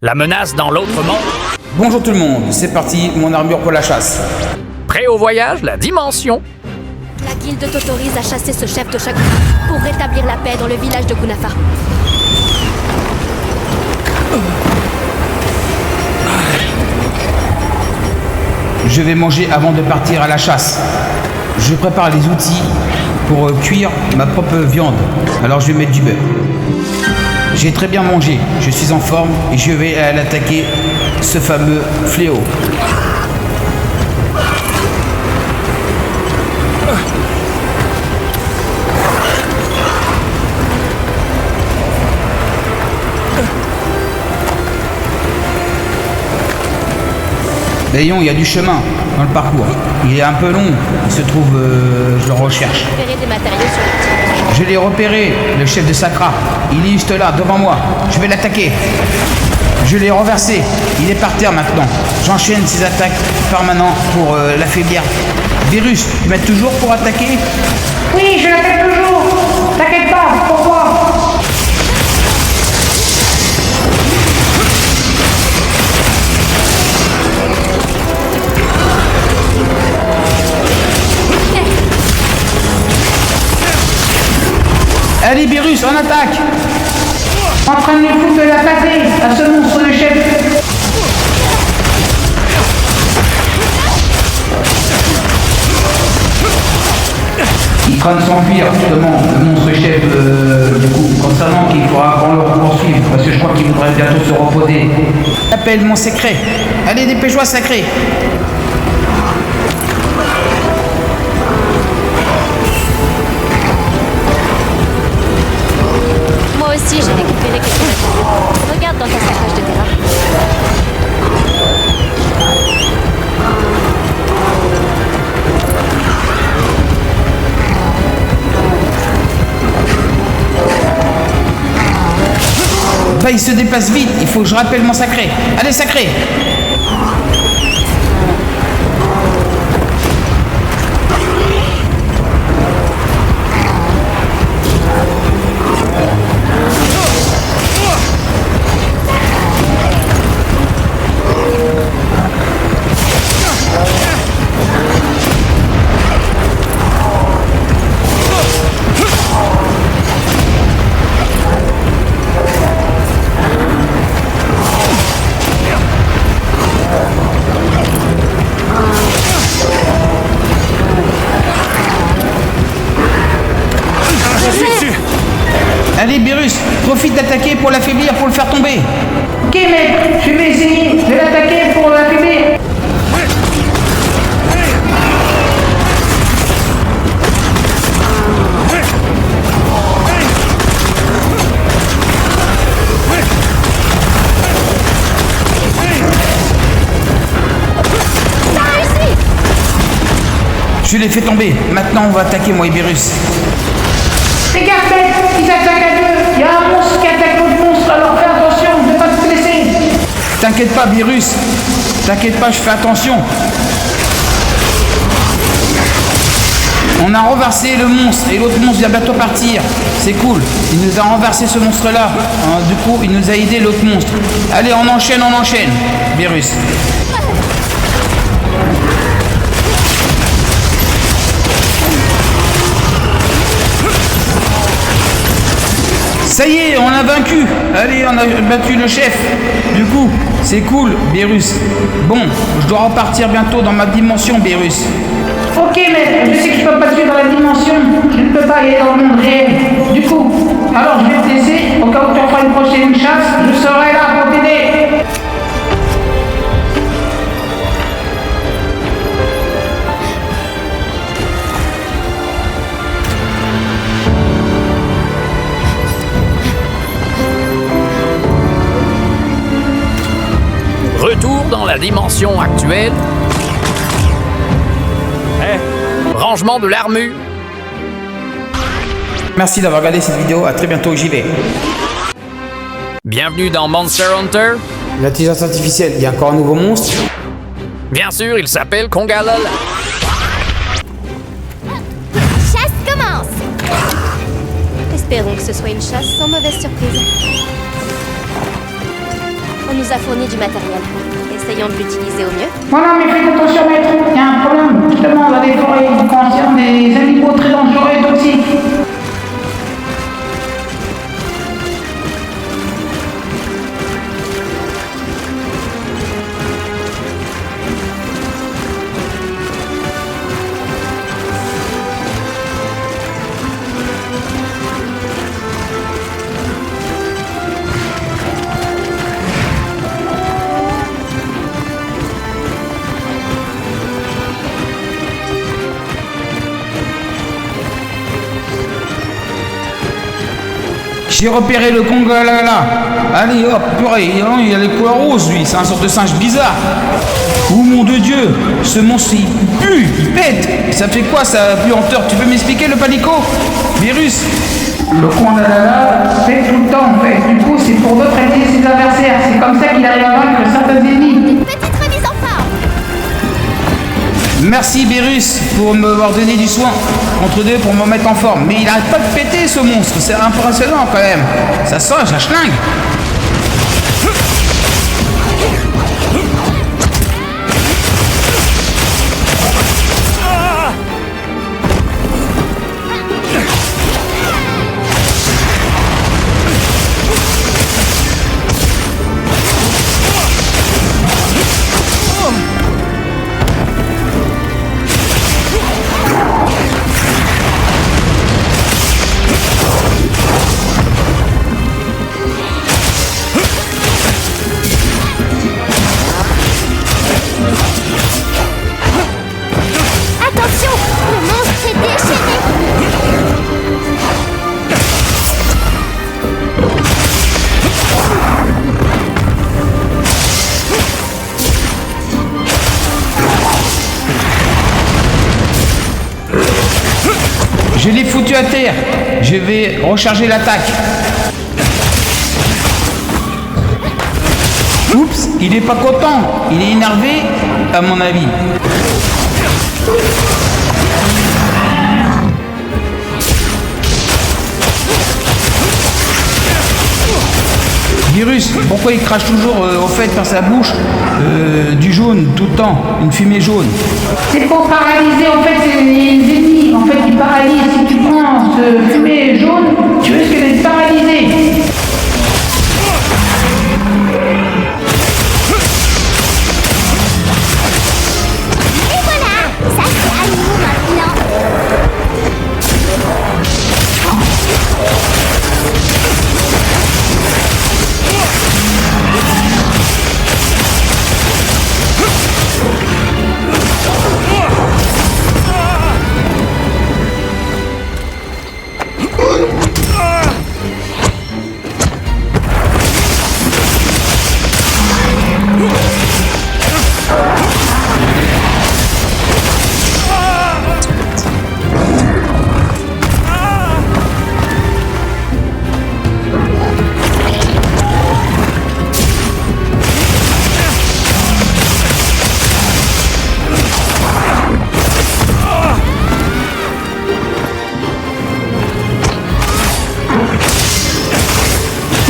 La menace dans l'autre monde. Bonjour tout le monde, c'est parti, mon armure pour la chasse. Prêt au voyage, la dimension. La guilde t'autorise à chasser ce chef de Shaguna pour rétablir la paix dans le village de Kunafa. Je vais manger avant de partir à la chasse. Je prépare les outils pour cuire ma propre viande. Alors je vais mettre du beurre. J'ai très bien mangé, je suis en forme et je vais aller attaquer ce fameux fléau. D'ailleurs, il y a du chemin dans le parcours. Il est un peu long. Il se trouve, je le recherche. Repérer des matériaux sur le tir. Je l'ai repéré, le chef de Sakra. Il est juste là, devant moi. Je vais l'attaquer. Je l'ai renversé. Il est par terre maintenant. J'enchaîne ses attaques permanentes pour l'affaiblir. Virus, tu m'aides toujours pour attaquer? Oui, je l'attaque toujours. T'inquiète pas, pourquoi? Allez, Virus, on attaque! En train de nous foutre de la pâtée à ce monstre de chef. Il est en train de s'enfuir, justement, le monstre chef, du coup, concernant qu'il faudra qu'on le poursuive, parce que je crois qu'il voudrait bientôt se reposer. Appelle mon secret. Allez, dépêche-toi, sacré. Moi aussi, j'ai récupéré quelques matériaux. Regarde dans ta sacoche de terrain. Bah, il se déplace vite, il faut que je rappelle mon sacré. Allez, sacré! Allez, Virus, profite d'attaquer pour l'affaiblir, pour le faire tomber. Ok mec, je vais essayer de l'attaquer pour l'affaiblir. Je l'ai fait tomber. Maintenant, on va attaquer moi et Virus. Regarde mec, ils attaquent à deux. Il y a un monstre qui attaque l'autre monstre, alors fais attention de ne pas te blesser. T'inquiète pas, Virus. T'inquiète pas, je fais attention. On a renversé le monstre et l'autre monstre vient bientôt partir. C'est cool. Il nous a renversé ce monstre-là. Du coup, il nous a aidé l'autre monstre. Allez, on enchaîne, Virus. Ça y est, on a vaincu. Allez, on a battu le chef. Du coup, c'est cool, Virus. Bon, je dois repartir bientôt dans ma dimension, Virus. Ok mec, je sais que je peux pas te suivre dans la dimension. Je ne peux pas aller dans le monde réel. Du coup, alors je vais te laisser. Au cas où tu en feras une prochaine chasse, je serai là pour t'aider. Retour dans la dimension actuelle. Rangement de l'armure. Merci d'avoir regardé cette vidéo. À très bientôt, j'y vais. Bienvenue dans Monster Hunter. L'intelligence artificielle, il y a encore un nouveau monstre? Bien sûr, il s'appelle Kongalala. Chasse commence! Espérons que ce soit une chasse sans mauvaise surprise. On nous a fourni du matériel. Essayons de l'utiliser au mieux. Voilà, mais faites attention, maître. Il y a un problème, justement, dans les forêts. Il concerne des animaux très dangereux et toxiques. J'ai repéré le Congalala. Allez hop, purée, il a les couleurs roses lui, c'est un sorte de singe bizarre. Oh mon de Dieu, ce monstre il pue, il pète. Ça fait quoi ça, puanteur? Tu peux m'expliquer le palico? Virus? Le Kondalala fait tout le temps, en fait. Du coup, c'est pour neutraliser ses adversaires. C'est comme ça qu'il arrive à vaincre certains ennemis. Petite remise en forme. Merci Virus pour m'avoir donné du soin contre deux pour me mettre en forme. Mais il arrête pas de péter ce monstre, c'est impressionnant quand même. Ça sent la schlingue. Attention, le monstre est déchaîné. Je l'ai foutu à terre. Je vais recharger l'attaque. Oups, il est pas content. Il est énervé, à mon avis. Virus, pourquoi il crache toujours au fait dans sa bouche du jaune tout le temps, une fumée jaune? C'est pour paralyser, en fait, les ennemis. En fait, ils paralysent. Si tu prends ce fumée jaune, tu risques d'être paralysé. Et voilà, ça c'est à nous maintenant.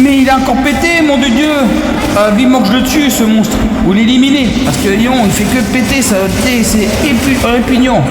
Mais il a encore pété, mon de Dieu! Vivement que je le tue, ce monstre, ou l'éliminer, parce que Lyon, il fait que péter, ça, c'est répugnant.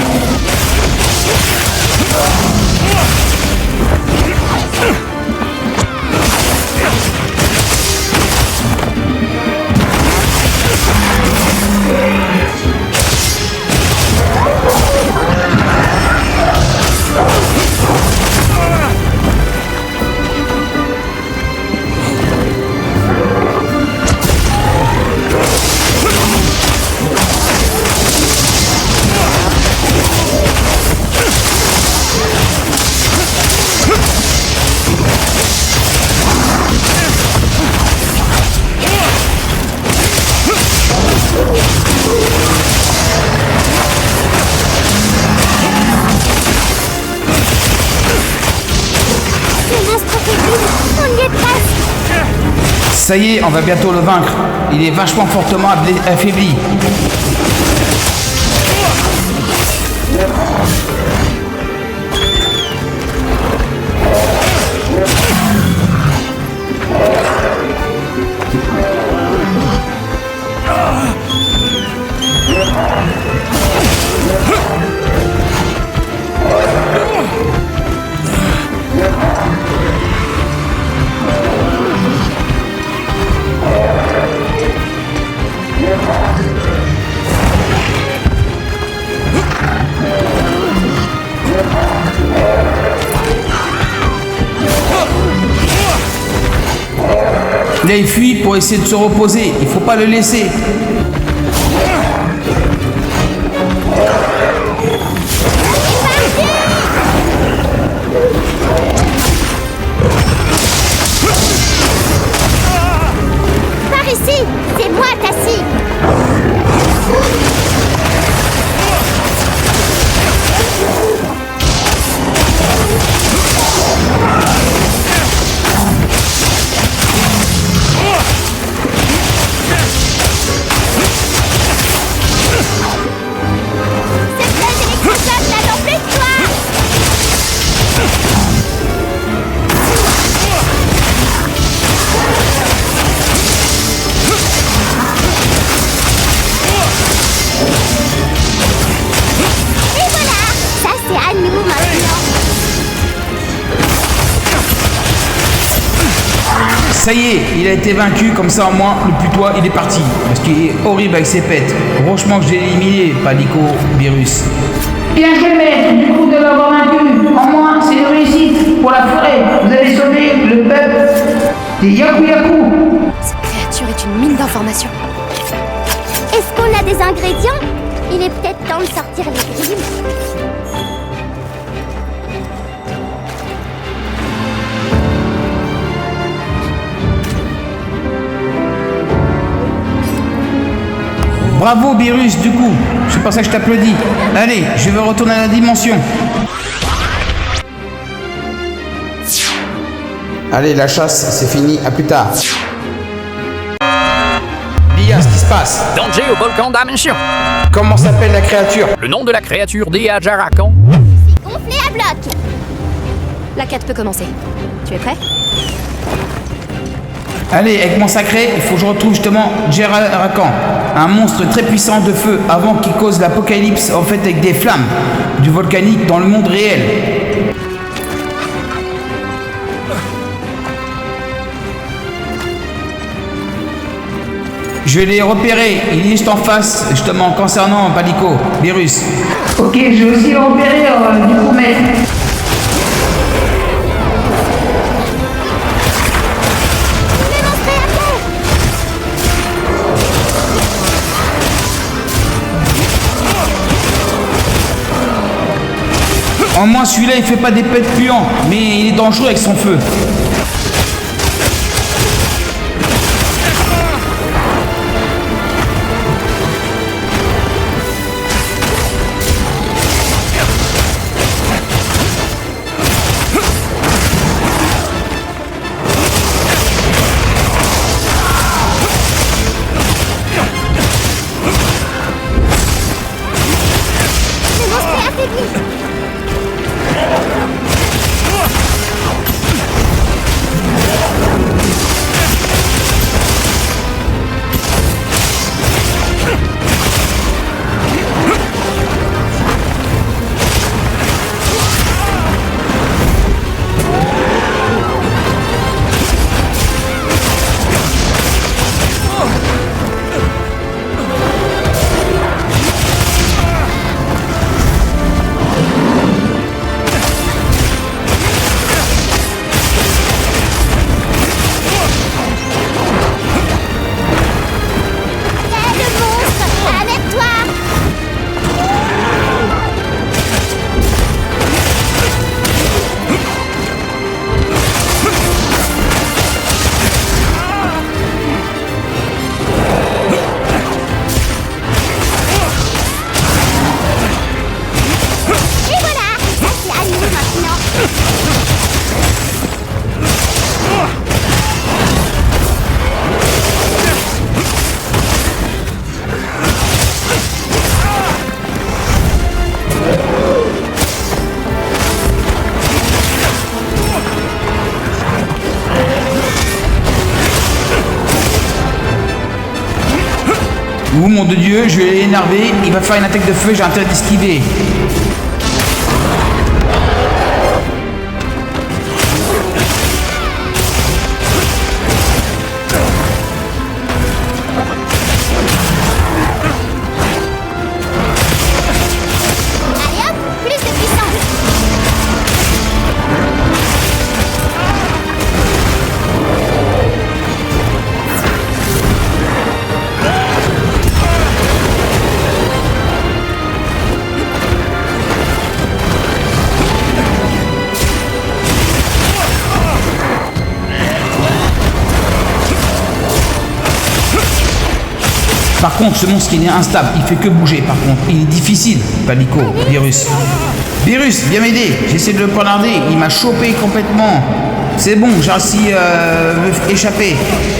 Le monstre faiblit, on y est presque. Ça y est, on va bientôt le vaincre. Il est vachement fortement affaibli. Il a fui pour essayer de se reposer. Il faut pas le laisser. Par ici, c'est moi ta cible. Cette flèche électrique n'attend plus de toi. Et voilà, ça c'est à nous maintenant. Ça y est, il a été vaincu, comme ça au moins le putois il est parti. Parce qu'il est horrible avec ses pets. Franchement que j'ai éliminé Palico Virus. Bien joué, maître, du coup de l'avoir vaincu. En moins, c'est une réussite pour la forêt. Vous avez sauvé le peuple des Yaku Yaku. Cette créature est une mine d'informations. Est-ce qu'on a des ingrédients? Il est peut-être temps de sortir les grilles. Bravo Virus du coup. C'est pour ça que je t'applaudis. Allez, je vais retourner à la dimension. Allez, la chasse, c'est fini. À plus tard. Lia, ce qui se passe? Danger au volcan d'Amention. Comment s'appelle la créature? Le nom de la créature Dia Jarakon. C'est gonflé à bloc. La quête peut commencer. Tu es prêt? Allez, avec mon sacré, il faut que je retrouve justement Jerakan, un monstre très puissant de feu, avant qu'il cause l'apocalypse en fait avec des flammes, du volcanique dans le monde réel. Je l'ai repéré, il est juste en face, justement, concernant Palico, Virus. Ok, je vais aussi le repérer, du coup, maître. En moins, celui-là, il fait pas des pets puants, mais il est dangereux avec son feu. Le monstre est affaibli. Le monstre, avec toi. Et voilà, ça c'est à nous maintenant. Ouh, mon de Dieu, je vais l'énerver, il va faire une attaque de feu, j'ai intérêt d'esquiver. Allez hop, plus de puissance. Par contre, ce monstre il est instable, il fait que bouger. Par contre, il est difficile, Palico, Virus. Virus, viens m'aider. J'essaie de le poignarder, il m'a chopé complètement. C'est bon, j'ai réussi à échapper.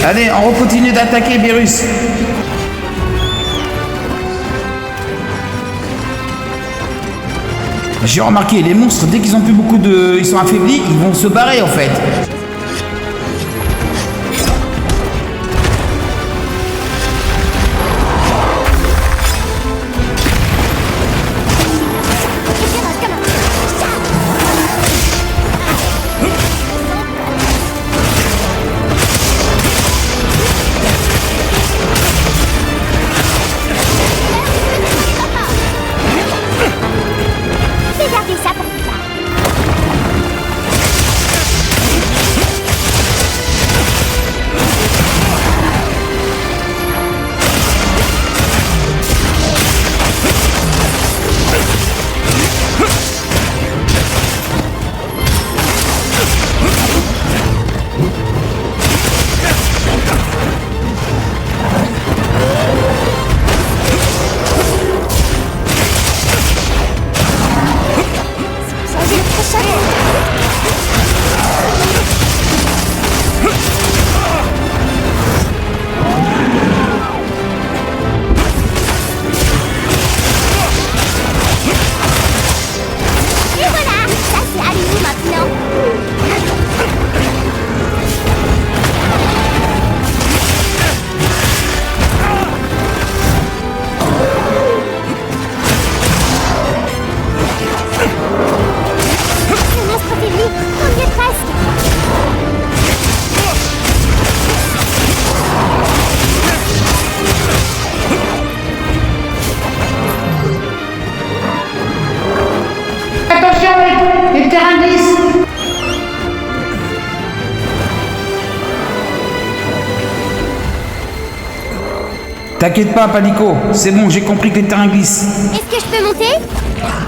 Allez, on continue d'attaquer, Virus. J'ai remarqué, les monstres, dès qu'ils ont plus beaucoup de... Ils sont affaiblis, ils vont se barrer en fait. Je vais garder ça pour plus tard. Changer le prochain. Et voilà, ça c'est à nous maintenant. Le monstre affaibli, on y est presque. Attention, les terrains glissent. T'inquiète pas, Palico, c'est bon, j'ai compris que les terrains glissent. Est-ce que je peux monter?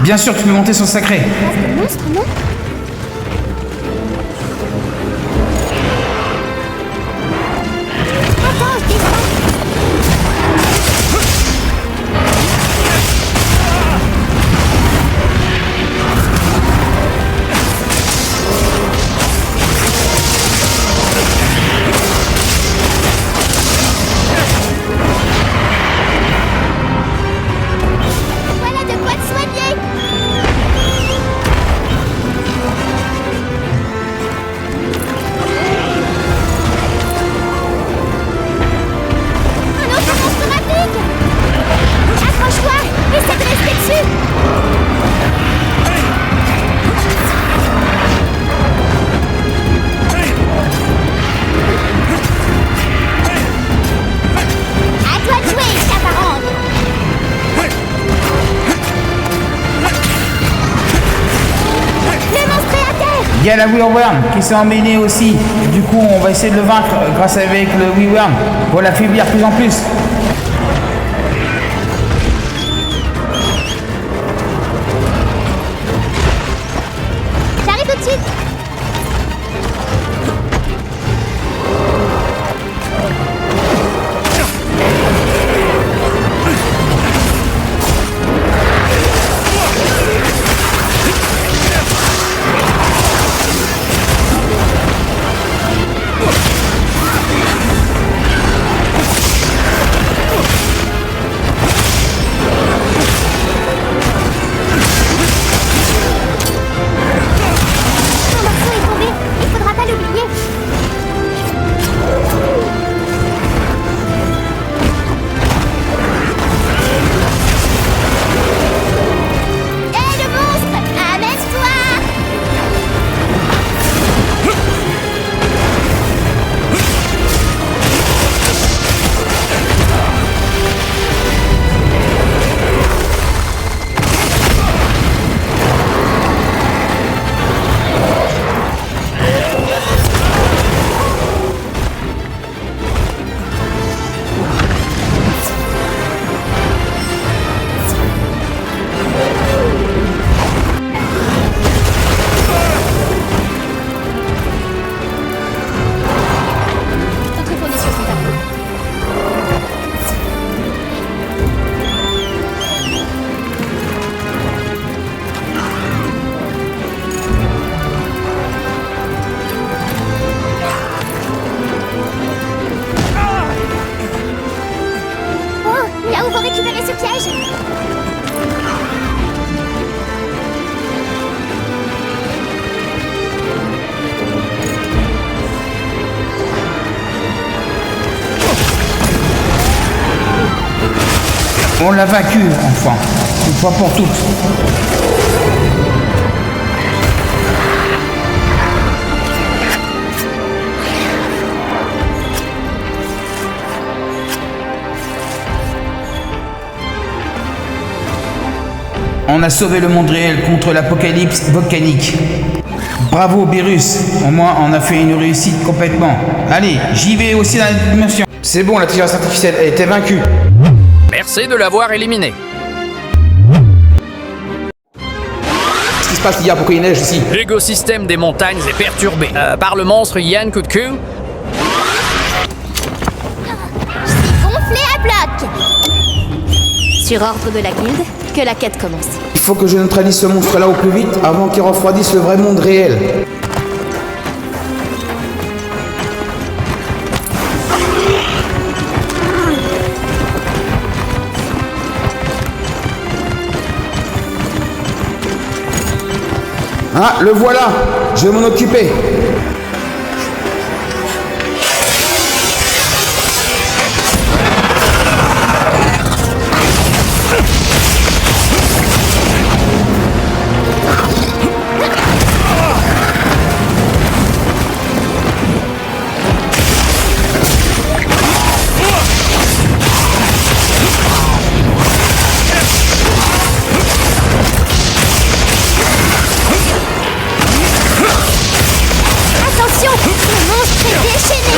Bien sûr, tu peux monter sur sacré. Parce que monstre, non? Attends, je descends. Voilà de quoi te soigner. Un autre monstre m'applique. Accroche-toi, essaie de rester dessus. À toi de jouer, Chaparande. Le monstre est à terre. Il y a la Weeworm qui s'est emmêlée aussi. Du coup, on va essayer de le vaincre grâce avec le Weeworm pour l'affaiblir plus en plus. J'arrive tout de suite. On l'a vaincu, enfin. Une fois pour toutes. On a sauvé le monde réel contre l'apocalypse volcanique. Bravo, Beerus. Au moins, on a fait une réussite complètement. Allez, j'y vais aussi dans la dimension. C'est bon, l'intelligence artificielle, elle était vaincue. Merci de l'avoir éliminé. Qu'est-ce qui se passe, l'IA, pourquoi il neige ici? L'écosystème des montagnes est perturbé par le monstre Yann Coup de Queue. Gonflé à bloc. Sur ordre de la guilde, que la quête commence. Il faut que je neutralise ce monstre-là au plus vite avant qu'il refroidisse le vrai monde réel. Ah, le voilà! Je vais m'en occuper. Attention, le monstre est déchaîné.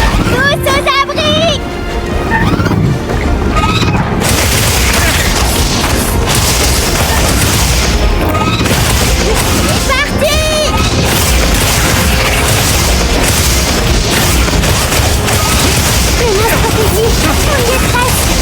Tous aux abris. Parti. Le monstre saisi, on y est presque.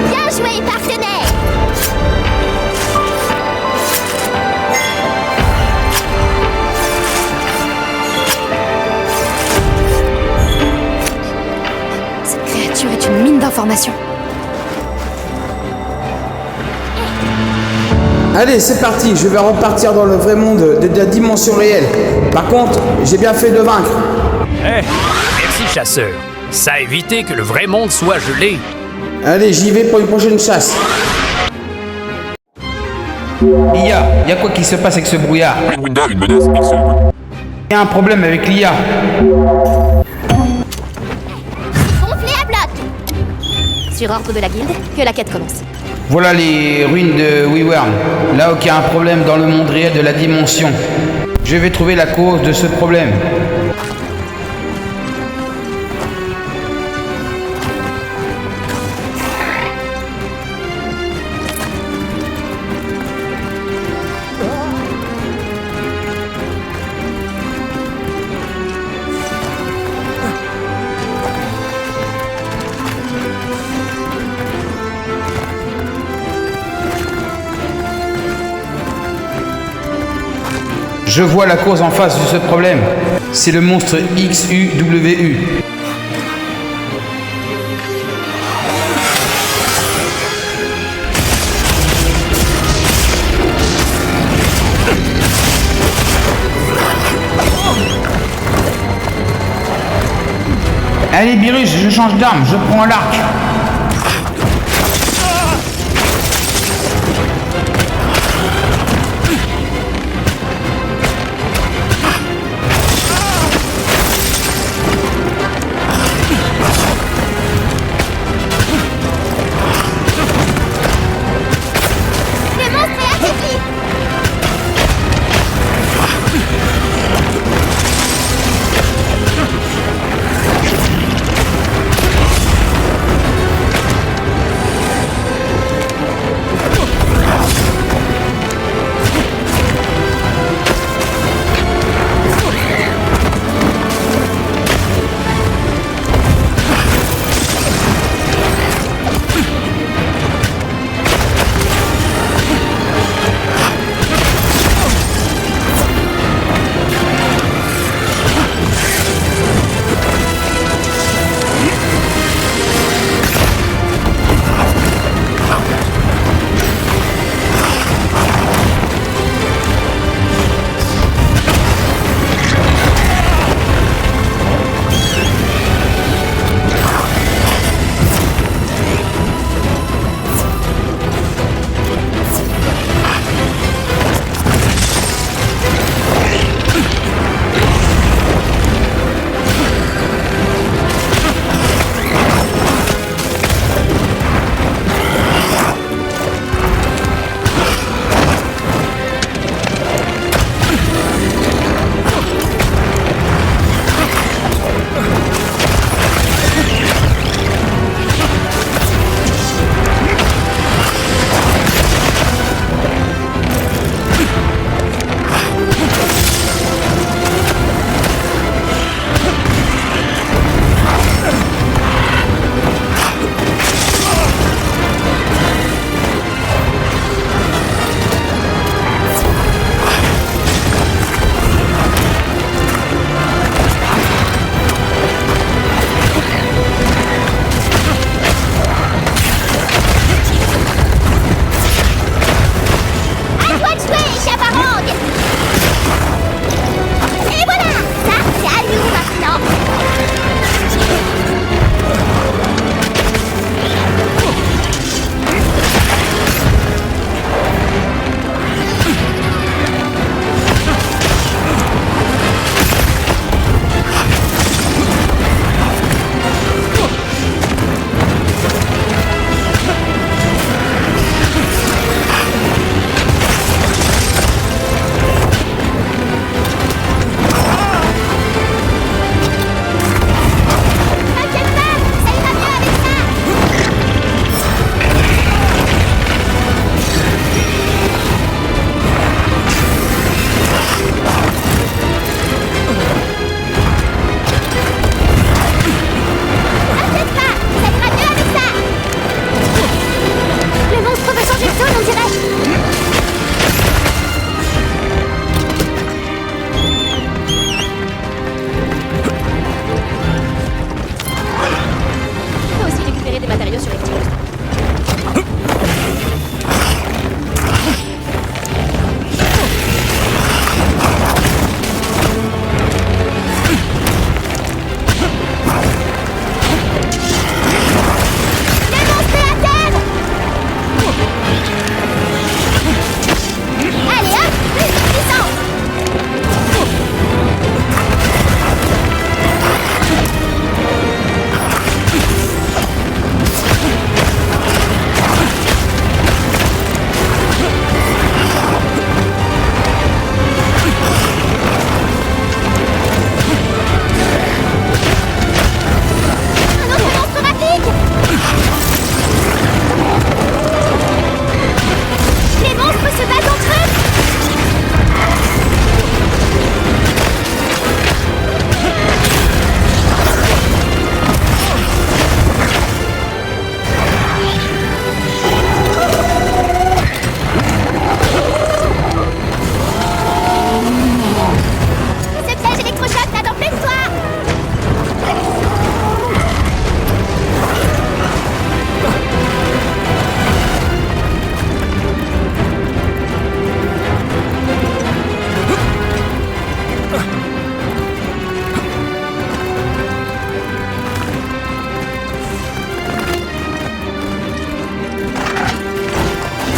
Bien joué, partenaire. Cette créature est une mine d'informations. Allez, c'est parti, je vais repartir dans le vrai monde de la dimension réelle. Par contre, j'ai bien fait de vaincre. Merci, chasseur. Ça a évité que le vrai monde soit gelé. Allez, j'y vais pour une prochaine chasse. Il y a quoi qui se passe avec ce brouillard? Winda, une menace, Pixel. Il y a un problème avec l'IA. Gonflé à bloc. Sur ordre de la guilde, que la quête commence. Voilà les ruines de Wyvern. Là où il y a un problème dans le monde réel de la dimension. Je vais trouver la cause de ce problème. Je vois la cause en face de ce problème. C'est le monstre XUWU. Allez, Beerus, je change d'arme, je prends l'arc. Le monstre est affaibli.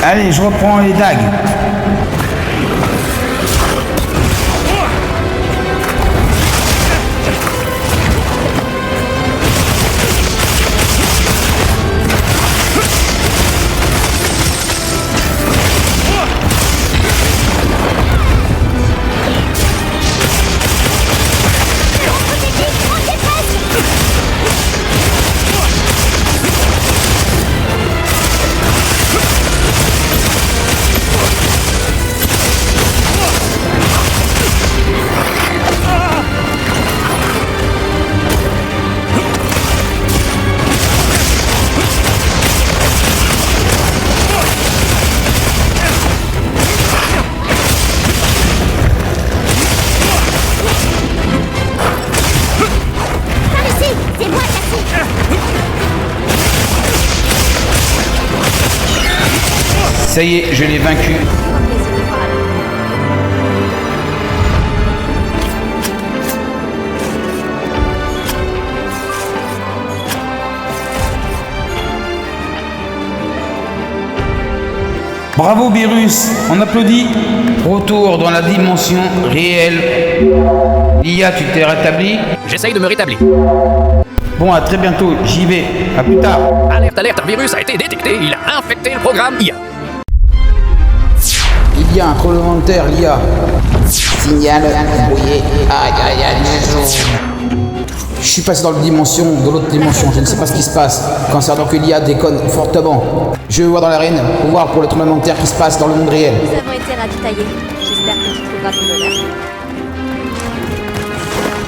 Allez, je reprends les dagues. Ça y est, je l'ai vaincu. Bravo Beerus, on applaudit. Retour dans la dimension réelle. Lia, tu t'es rétabli? J'essaye de me rétablir. Bon, à très bientôt, j'y vais. À plus tard. Alerte, un virus a été détecté. Il a infecté le programme IA. Il y a un tremblement de terre, Lia. Signal brouillé. Je suis passé dans l'autre dimension, je ne sais pas ce qui se passe. Concernant que l'IA déconne fortement. Je vais voir dans l'arène pour voir pour le tremblement de terre qui se passe dans le monde réel. Nous avons été ravitaillés. J'espère que tu trouveras ton honneur.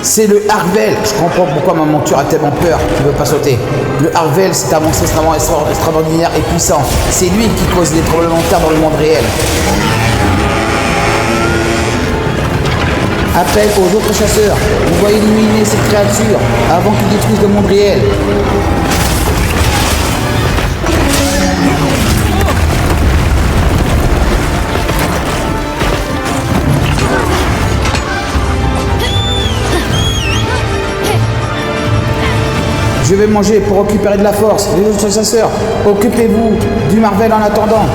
C'est le Harvel. Je comprends pourquoi ma monture a tellement peur qu'il ne veut pas sauter. Le Harvel, c'est un monstre extraordinaire et puissant. C'est lui qui cause les tremblements de terre dans le monde réel. Appel aux autres chasseurs. On doit éliminer ces créatures avant qu'ils détruisent le monde réel. Je vais manger pour récupérer de la force. Les autres chasseurs, occupez-vous du Marvel en attendant.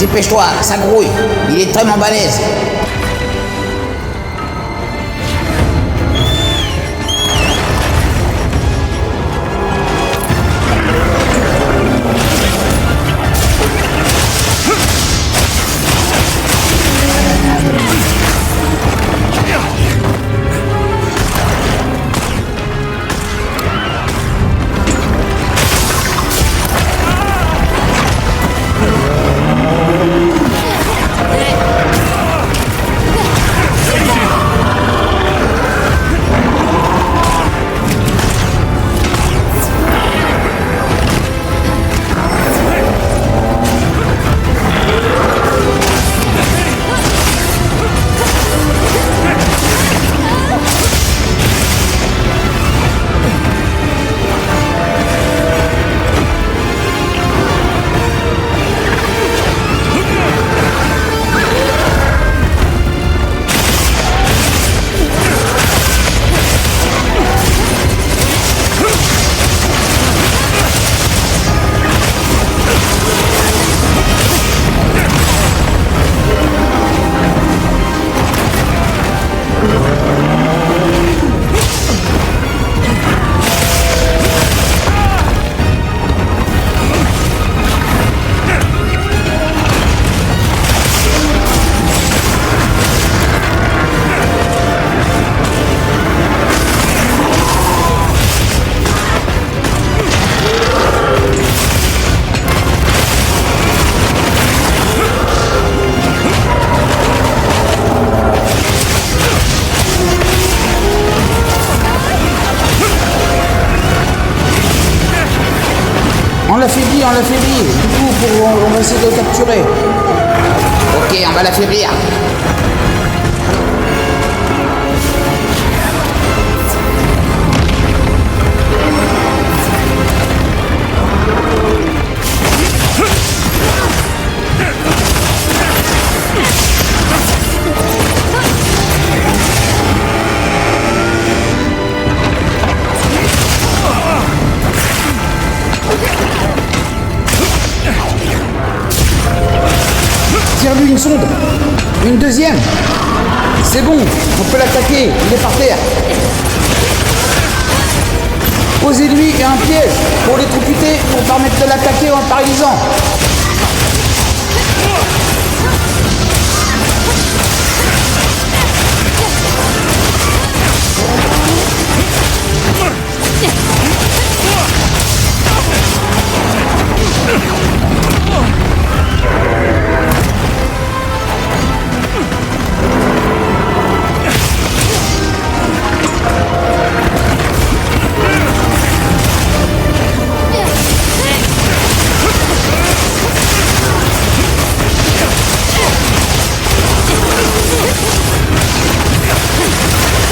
Dépêche-toi, ça grouille. Il est tellement balèze. On l'affaiblit. Du coup, on va essayer de le capturer. Ok, on va l'affaiblir. vu une sonde. Une deuxième. C'est bon, on peut l'attaquer. Il est par terre. Posez-lui un piège pour l'électrocuter pour permettre de l'attaquer en le paralysant.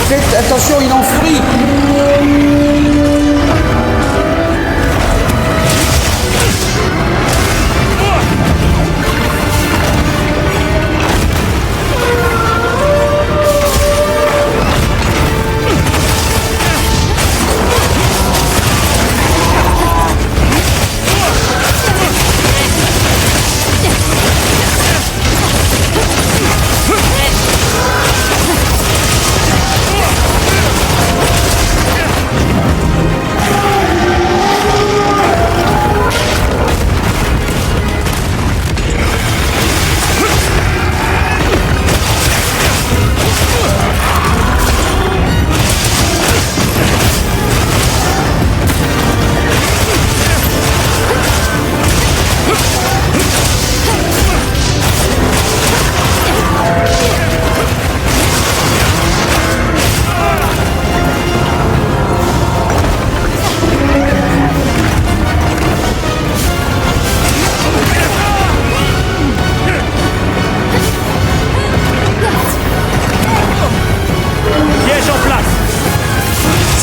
Faites attention, il est en furie.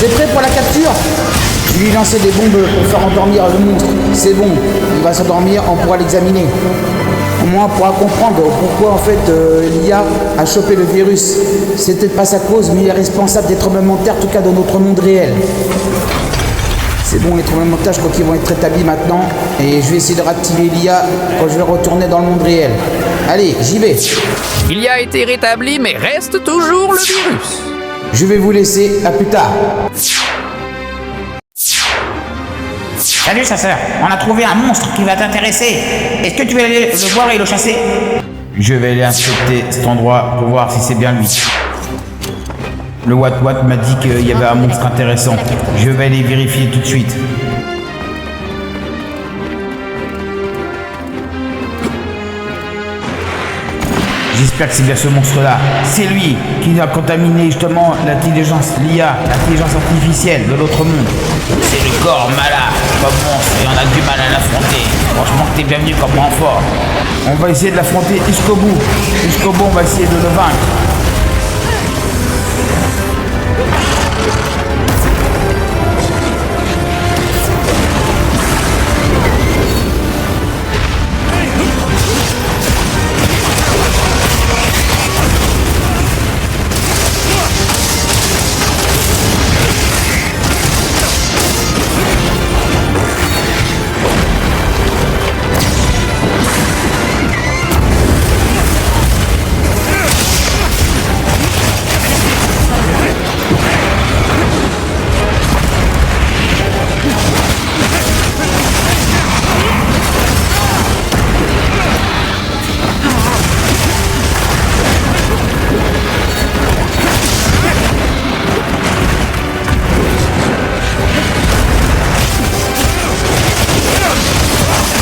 C'est prêt pour la capture? Je lui ai lancé des bombes pour faire endormir le monstre. C'est bon, il va s'endormir, on pourra l'examiner. Au moins on pourra comprendre pourquoi en fait l'IA a chopé le virus. C'est peut-être pas sa cause, mais il est responsable des tremblements de terre, en tout cas dans notre monde réel. C'est bon, les tremblements de terre, je crois qu'ils vont être rétablis maintenant. Et je vais essayer de réactiver l'IA quand je vais retourner dans le monde réel. Allez, j'y vais. Il y a été rétabli, mais reste toujours le virus. Je vais vous laisser, à plus tard. Salut, chasseur. On a trouvé un monstre qui va t'intéresser. Est-ce que tu veux aller le voir et le chasser? Je vais aller inspecter cet endroit pour voir si c'est bien lui. Le Wat m'a dit qu'il y avait un monstre intéressant. Je vais aller vérifier tout de suite. J'espère que c'est bien ce monstre-là. C'est lui qui a contaminé justement l'intelligence, l'IA, l'intelligence artificielle de l'autre monde. C'est le corps malade comme monstre et on a du mal à l'affronter. Franchement, t'es bienvenu comme renfort. On va essayer de l'affronter jusqu'au bout. Jusqu'au bout, on va essayer de le vaincre.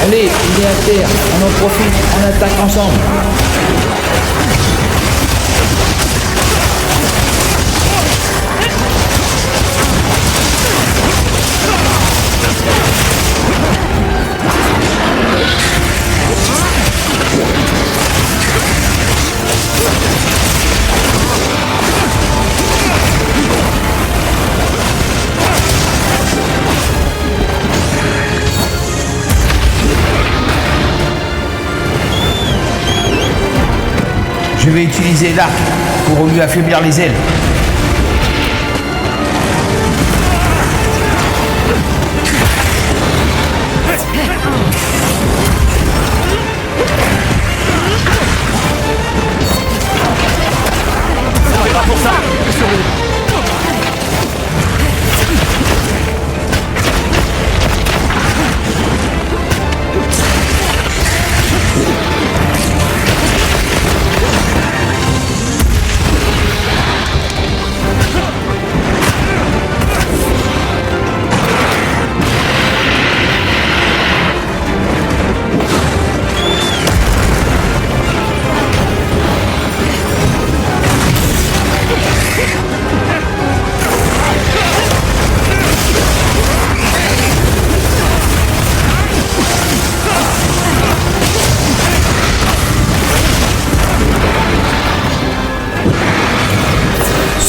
Allez, il est à terre, on en profite, on attaque ensemble. Je vais utiliser l'arc pour lui affaiblir les ailes.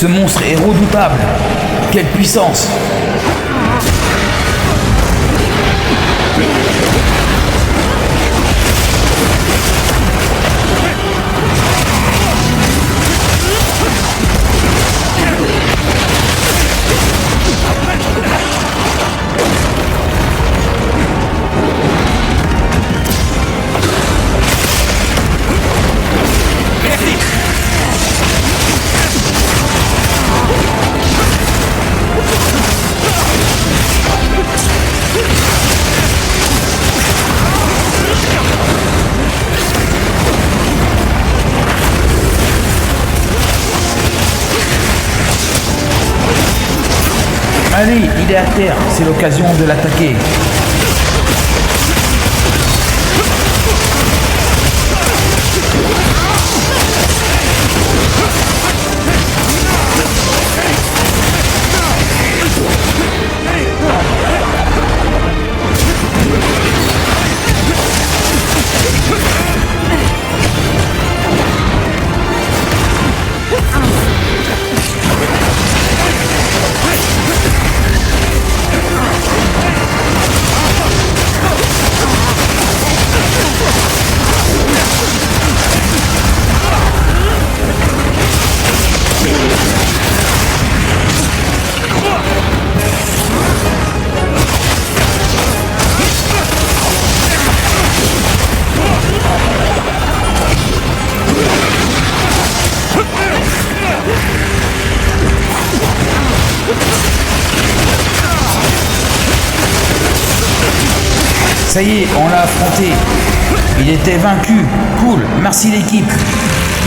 Ce monstre est redoutable. Quelle puissance! Allez, il est à terre, c'est l'occasion de l'attaquer. Ça y est, on l'a affronté. Il était vaincu. Cool, merci l'équipe.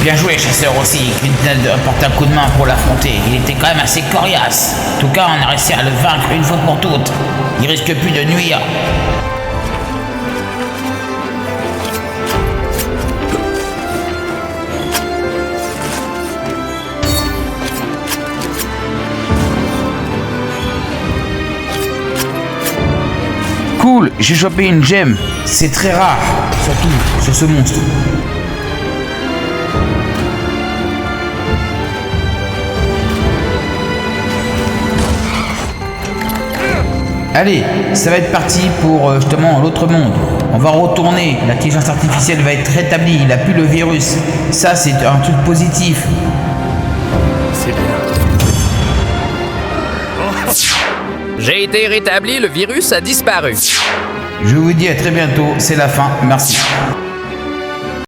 Bien joué, chasseur aussi. Quintel apporte un coup de main pour l'affronter. Il était quand même assez coriace. En tout cas, on a réussi à le vaincre une fois pour toutes. Il risque plus de nuire. Cool, j'ai chopé une gemme. C'est très rare, surtout sur ce monstre. Allez, ça va être parti pour justement l'autre monde. On va retourner, l'intelligence artificielle va être rétablie, il n'a plus le virus. Ça, c'est un truc positif. C'est bien. J'ai été rétabli, le virus a disparu. Je vous dis à très bientôt, c'est la fin, merci.